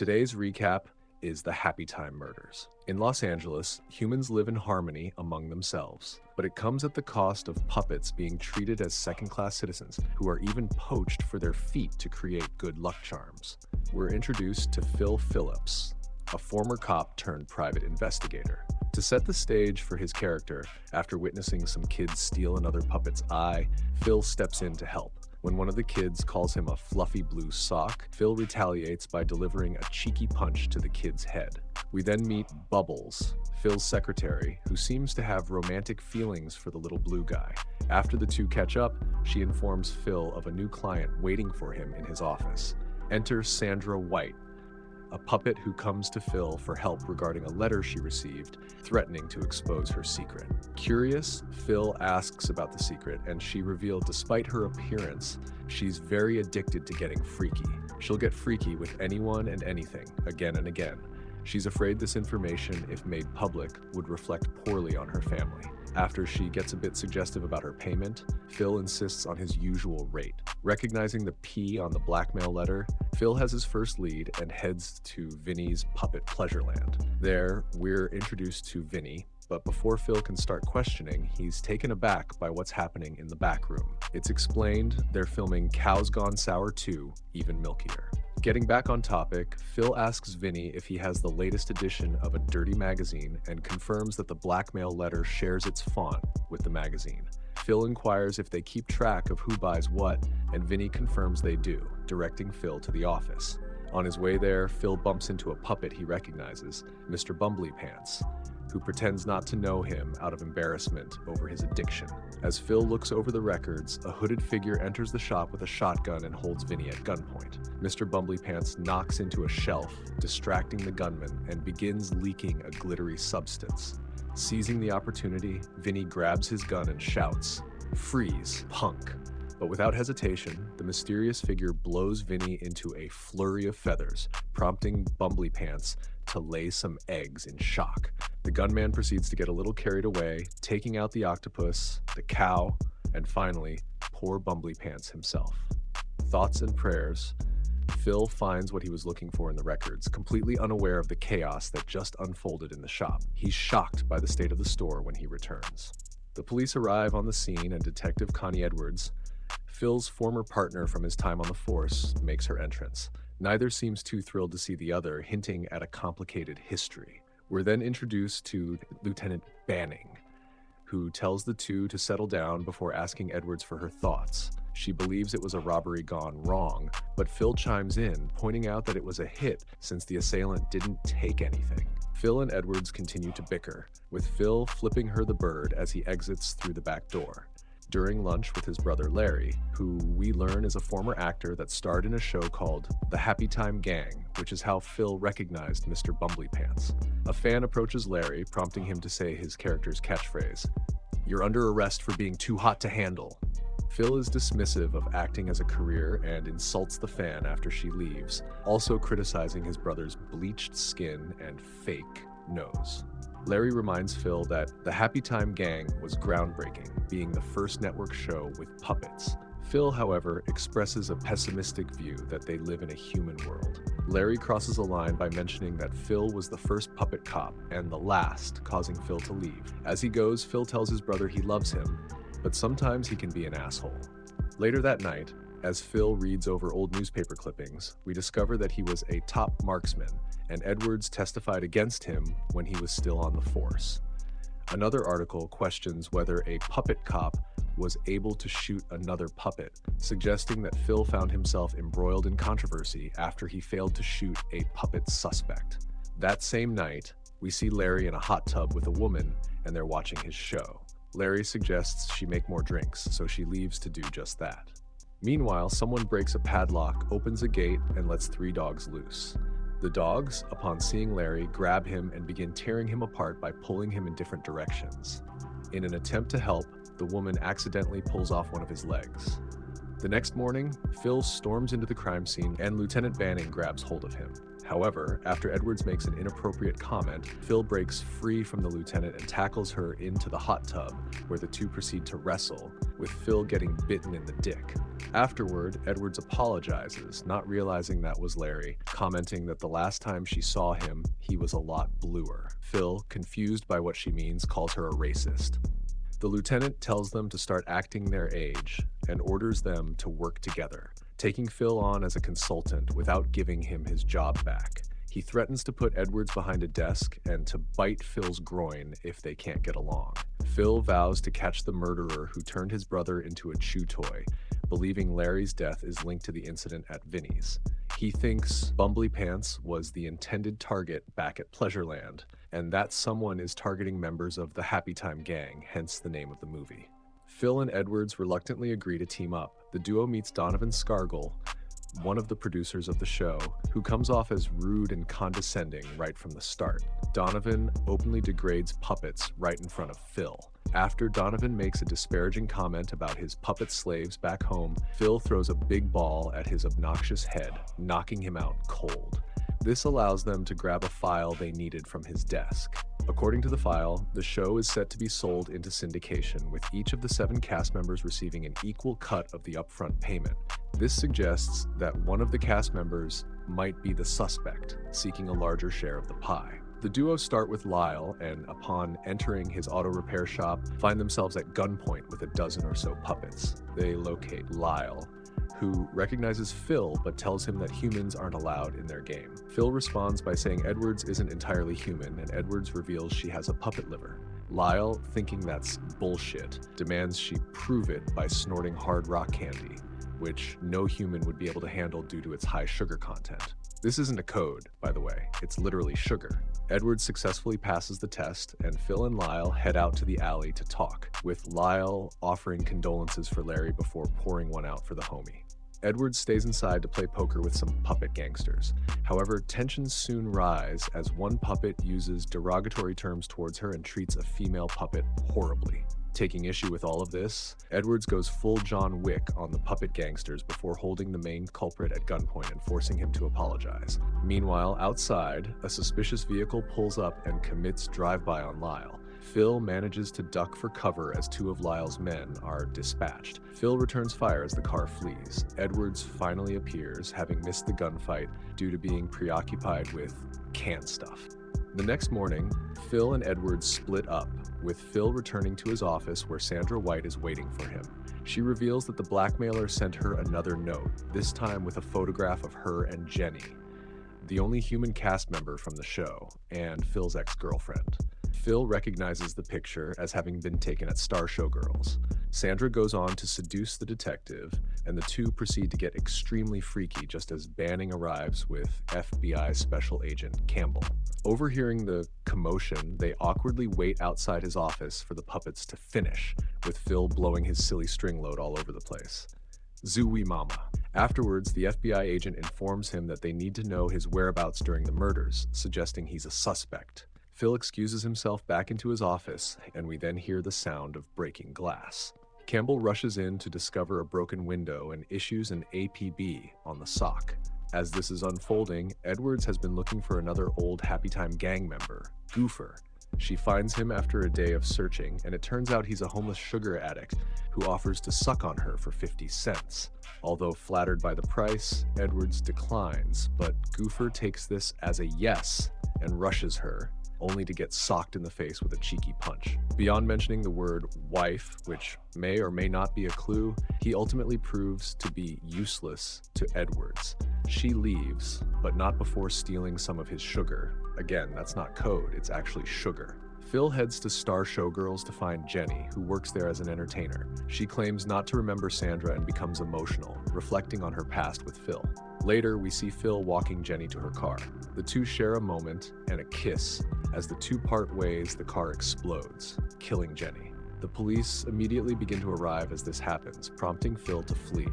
Today's recap is the Happytime Murders. In Los Angeles, humans live in harmony among themselves, but it comes at the cost of puppets being treated as second-class citizens who are even poached for their feet to create good luck charms. We're introduced to Phil Phillips, a former cop turned private investigator. To set the stage for his character, after witnessing some kids steal another puppet's eye, Phil steps in to help. When one of the kids calls him a fluffy blue sock, Phil retaliates by delivering a cheeky punch to the kid's head. We then meet Bubbles, Phil's secretary, who seems to have romantic feelings for the little blue guy. After the two catch up, she informs Phil of a new client waiting for him in his office. Enter Sandra White, a puppet who comes to Phil for help regarding a letter she received threatening to expose her secret. Curious, Phil asks about the secret, and she revealed despite her appearance, she's very addicted to getting freaky. She'll get freaky with anyone and anything, again and again. She's afraid this information, if made public, would reflect poorly on her family. After she gets a bit suggestive about her payment, Phil insists on his usual rate. Recognizing the P on the blackmail letter, Phil has his first lead and heads to Vinny's puppet Pleasureland. There, we're introduced to Vinny, but before Phil can start questioning, he's taken aback by what's happening in the back room. It's explained they're filming Cows Gone Sour 2, Even Milkier. Getting back on topic, Phil asks Vinny if he has the latest edition of a dirty magazine and confirms that the blackmail letter shares its font with the magazine. Phil inquires if they keep track of who buys what, and Vinny confirms they do, directing Phil to the office. On his way there, Phil bumps into a puppet he recognizes, Mr. Bumbly Pants, who pretends not to know him out of embarrassment over his addiction. As Phil looks over the records, a hooded figure enters the shop with a shotgun and holds Vinny at gunpoint. Mr. Bumbly Pants knocks into a shelf, distracting the gunman, and begins leaking a glittery substance. Seizing the opportunity, Vinny grabs his gun and shouts, "Freeze, punk!" But without hesitation, the mysterious figure blows Vinny into a flurry of feathers, prompting Bumbly Pants to lay some eggs in shock. The gunman proceeds to get a little carried away, taking out the octopus, the cow, and finally, poor Bumbly Pants himself. Thoughts and prayers. Phil finds what he was looking for in the records, completely unaware of the chaos that just unfolded in the shop. He's shocked by the state of the store when he returns. The police arrive on the scene, and Detective Connie Edwards, Phil's former partner from his time on the force, makes her entrance. Neither seems too thrilled to see the other, hinting at a complicated history. We're then introduced to Lieutenant Banning, who tells the two to settle down before asking Edwards for her thoughts. She believes it was a robbery gone wrong, but Phil chimes in, pointing out that it was a hit since the assailant didn't take anything. Phil and Edwards continue to bicker, with Phil flipping her the bird as he exits through the back door. During lunch with his brother Larry, who we learn is a former actor that starred in a show called The Happytime Gang, which is how Phil recognized Mr. Bumbly Pants. A fan approaches Larry, prompting him to say his character's catchphrase, "You're under arrest for being too hot to handle." Phil is dismissive of acting as a career and insults the fan after she leaves, also criticizing his brother's bleached skin and fake nose. Larry reminds Phil that the Happytime Gang was groundbreaking, being the first network show with puppets. Phil, however, expresses a pessimistic view that they live in a human world. Larry crosses a line by mentioning that Phil was the first puppet cop and the last, causing Phil to leave. As he goes, Phil tells his brother he loves him, but sometimes he can be an asshole. Later that night, as Phil reads over old newspaper clippings, we discover that he was a top marksman, and Edwards testified against him when he was still on the force. Another article questions whether a puppet cop was able to shoot another puppet, suggesting that Phil found himself embroiled in controversy after he failed to shoot a puppet suspect. That same night, we see Larry in a hot tub with a woman, and they're watching his show. Larry suggests she make more drinks, so she leaves to do just that. Meanwhile, someone breaks a padlock, opens a gate, and lets 3 dogs loose. The dogs, upon seeing Larry, grab him and begin tearing him apart by pulling him in different directions. In an attempt to help, the woman accidentally pulls off one of his legs. The next morning, Phil storms into the crime scene and Lieutenant Banning grabs hold of him. However, after Edwards makes an inappropriate comment, Phil breaks free from the lieutenant and tackles her into the hot tub, where the two proceed to wrestle, with Phil getting bitten in the dick. Afterward, Edwards apologizes, not realizing that was Larry, commenting that the last time she saw him, he was a lot bluer. Phil, confused by what she means, calls her a racist. The lieutenant tells them to start acting their age and orders them to work together, taking Phil on as a consultant without giving him his job back. He threatens to put Edwards behind a desk and to bite Phil's groin if they can't get along. Phil vows to catch the murderer who turned his brother into a chew toy, believing Larry's death is linked to the incident at Vinny's. He thinks Bumbly Pants was the intended target back at Pleasureland, and that someone is targeting members of the Happytime gang, hence the name of the movie. Phil and Edwards reluctantly agree to team up. The duo meets Donovan Scargill, one of the producers of the show, who comes off as rude and condescending right from the start. Donovan openly degrades puppets right in front of Phil. After Donovan makes a disparaging comment about his puppet slaves back home, Phil throws a big ball at his obnoxious head, knocking him out cold. This allows them to grab a file they needed from his desk. According to the file, the show is set to be sold into syndication, with each of the 7 cast members receiving an equal cut of the upfront payment. This suggests that one of the cast members might be the suspect, seeking a larger share of the pie. The duo start with Lyle and, upon entering his auto repair shop, find themselves at gunpoint with a dozen or so puppets. They locate Lyle, who recognizes Phil but tells him that humans aren't allowed in their game. Phil responds by saying Edwards isn't entirely human, and Edwards reveals she has a puppet liver. Lyle, thinking that's bullshit, demands she prove it by snorting hard rock candy, which no human would be able to handle due to its high sugar content. This isn't a code, by the way, it's literally sugar. Edwards successfully passes the test, and Phil and Lyle head out to the alley to talk, with Lyle offering condolences for Larry before pouring one out for the homie. Edwards stays inside to play poker with some puppet gangsters. However, tensions soon rise as one puppet uses derogatory terms towards her and treats a female puppet horribly. Taking issue with all of this, Edwards goes full John Wick on the puppet gangsters before holding the main culprit at gunpoint and forcing him to apologize. Meanwhile, outside, a suspicious vehicle pulls up and commits drive-by on Lyle. Phil manages to duck for cover as 2 of Lyle's men are dispatched. Phil returns fire as the car flees. Edwards finally appears, having missed the gunfight due to being preoccupied with canned stuff. The next morning, Phil and Edwards split up, with Phil returning to his office where Sandra White is waiting for him. She reveals that the blackmailer sent her another note, this time with a photograph of her and Jenny, the only human cast member from the show, and Phil's ex-girlfriend. Phil recognizes the picture as having been taken at Star Showgirls. Sandra goes on to seduce the detective, and the two proceed to get extremely freaky just as Banning arrives with FBI Special Agent Campbell. Overhearing the commotion, they awkwardly wait outside his office for the puppets to finish, with Phil blowing his silly string load all over the place. Zooey mama. Afterwards, the FBI agent informs him that they need to know his whereabouts during the murders, suggesting he's a suspect. Phil excuses himself back into his office, and we then hear the sound of breaking glass. Campbell rushes in to discover a broken window and issues an APB on the sock. As this is unfolding, Edwards has been looking for another old Happytime gang member, Goofer. She finds him after a day of searching, and it turns out he's a homeless sugar addict who offers to suck on her for 50 cents. Although flattered by the price, Edwards declines, but Goofer takes this as a yes and rushes her, only to get socked in the face with a cheeky punch. Beyond mentioning the word wife, which may or may not be a clue, he ultimately proves to be useless to Edwards. She leaves, but not before stealing some of his sugar. Again, that's not code, it's actually sugar. Phil heads to Star Showgirls to find Jenny, who works there as an entertainer. She claims not to remember Sandra and becomes emotional, reflecting on her past with Phil. Later, we see Phil walking Jenny to her car. The two share a moment and a kiss. As the two part ways, the car explodes, killing Jenny. The police immediately begin to arrive as this happens, prompting Phil to flee.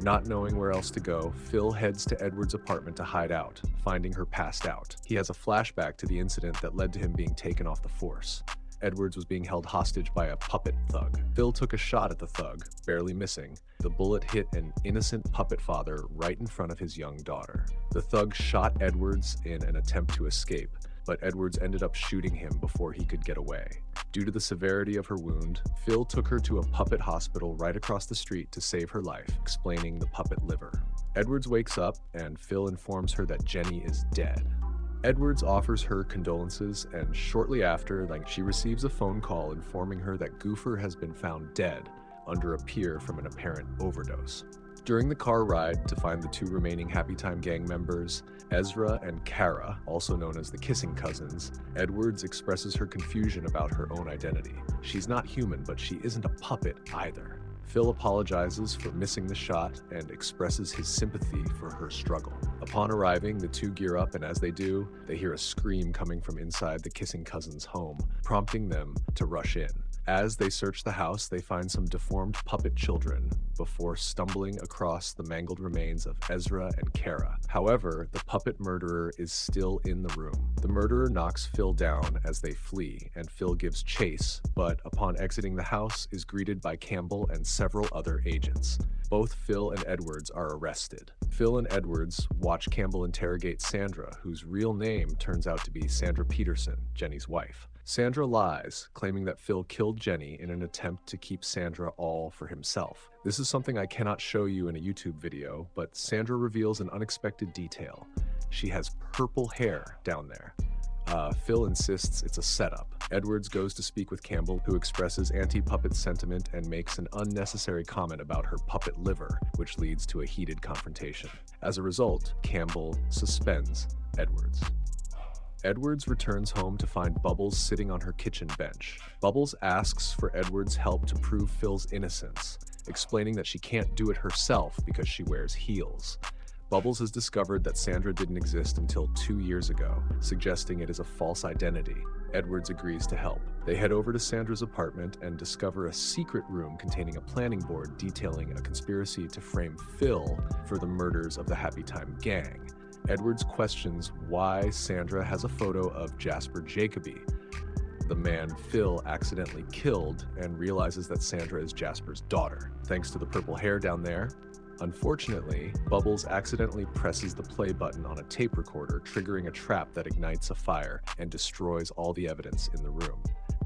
Not knowing where else to go, Phil heads to Edward's apartment to hide out, finding her passed out. He has a flashback to the incident that led to him being taken off the force. Edwards was being held hostage by a puppet thug. Phil took a shot at the thug, barely missing. The bullet hit an innocent puppet father right in front of his young daughter. The thug shot Edwards in an attempt to escape, but Edwards ended up shooting him before he could get away. Due to the severity of her wound, Phil took her to a puppet hospital right across the street to save her life, explaining the puppet liver. Edwards wakes up, and Phil informs her that Jenny is dead. Edwards offers her condolences, and shortly after, she receives a phone call informing her that Goofer has been found dead under a pier from an apparent overdose. During the car ride to find the two remaining Happytime gang members, Ezra and Kara, also known as the Kissing Cousins, Edwards expresses her confusion about her own identity. She's not human, but she isn't a puppet either. Phil apologizes for missing the shot and expresses his sympathy for her struggle. Upon arriving, the two gear up, and as they do, they hear a scream coming from inside the Kissing Cousins' home, prompting them to rush in. As they search the house, they find some deformed puppet children before stumbling across the mangled remains of Ezra and Kara. However, the puppet murderer is still in the room. The murderer knocks Phil down as they flee, and Phil gives chase, but upon exiting the house is greeted by Campbell and several other agents. Both Phil and Edwards are arrested. Phil and Edwards watch Campbell interrogate Sandra, whose real name turns out to be Sandra Peterson, Jenny's wife. Sandra lies, claiming that Phil killed Jenny in an attempt to keep Sandra all for himself. This is something I cannot show you in a YouTube video, but Sandra reveals an unexpected detail. She has purple hair down there. Phil insists it's a setup. Edwards goes to speak with Campbell, who expresses anti-puppet sentiment and makes an unnecessary comment about her puppet liver, which leads to a heated confrontation. As a result, Campbell suspends Edwards. Edwards returns home to find Bubbles sitting on her kitchen bench. Bubbles asks for Edwards' help to prove Phil's innocence, explaining that she can't do it herself because she wears heels. Bubbles has discovered that Sandra didn't exist until 2 years ago, suggesting it is a false identity. Edwards agrees to help. They head over to Sandra's apartment and discover a secret room containing a planning board detailing a conspiracy to frame Phil for the murders of the Happytime gang. Edwards questions why Sandra has a photo of Jasper Jacoby, the man Phil accidentally killed, and realizes that Sandra is Jasper's daughter. Thanks to the purple hair down there. Unfortunately, Bubbles accidentally presses the play button on a tape recorder, triggering a trap that ignites a fire and destroys all the evidence in the room.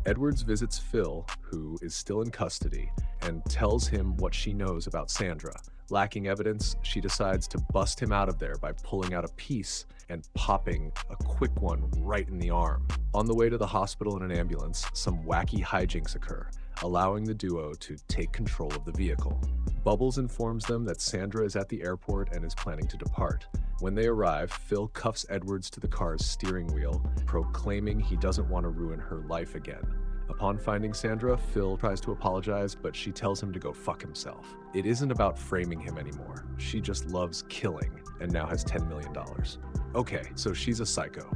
Edwards visits Phil, who is still in custody, and tells him what she knows about Sandra. Lacking evidence, she decides to bust him out of there by pulling out a piece and popping a quick one right in the arm. On the way to the hospital in an ambulance, some wacky hijinks occur, allowing the duo to take control of the vehicle. Bubbles informs them that Sandra is at the airport and is planning to depart. When they arrive, Phil cuffs Edwards to the car's steering wheel, proclaiming he doesn't want to ruin her life again. Upon finding Sandra, Phil tries to apologize, but she tells him to go fuck himself. It isn't about framing him anymore. She just loves killing and now has $10 million. Okay, so she's a psycho.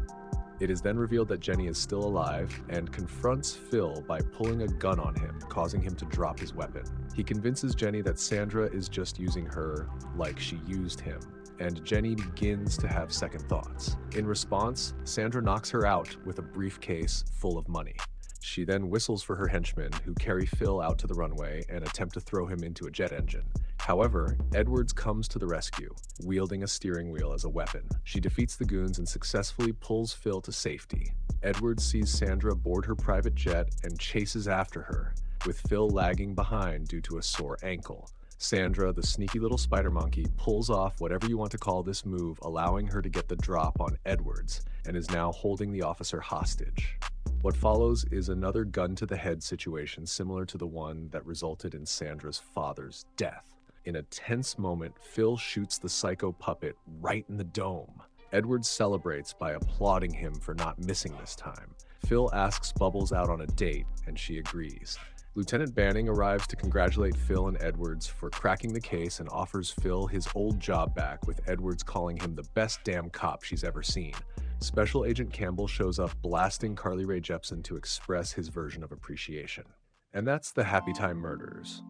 It is then revealed that Jenny is still alive and confronts Phil by pulling a gun on him, causing him to drop his weapon. He convinces Jenny that Sandra is just using her like she used him, and Jenny begins to have second thoughts. In response, Sandra knocks her out with a briefcase full of money. She then whistles for her henchmen, who carry Phil out to the runway and attempt to throw him into a jet engine. However, Edwards comes to the rescue, wielding a steering wheel as a weapon. She defeats the goons and successfully pulls Phil to safety. Edwards sees Sandra board her private jet and chases after her, with Phil lagging behind due to a sore ankle. Sandra, the sneaky little spider monkey, pulls off whatever you want to call this move, allowing her to get the drop on Edwards, and is now holding the officer hostage. What follows is another gun-to-the-head situation similar to the one that resulted in Sandra's father's death. In a tense moment, Phil shoots the psycho puppet right in the dome. Edwards celebrates by applauding him for not missing this time. Phil asks Bubbles out on a date, and she agrees. Lieutenant Banning arrives to congratulate Phil and Edwards for cracking the case and offers Phil his old job back, with Edwards calling him the best damn cop she's ever seen. Special Agent Campbell shows up blasting Carly Rae Jepsen to express his version of appreciation. And that's the Happytime Murders.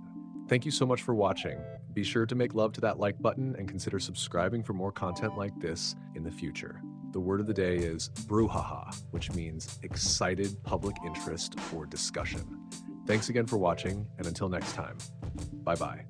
Thank you so much for watching. Be sure to make love to that like button and consider subscribing for more content like this in the future. The word of the day is brouhaha, which means excited public interest or discussion. Thanks again for watching, and until next time, bye-bye.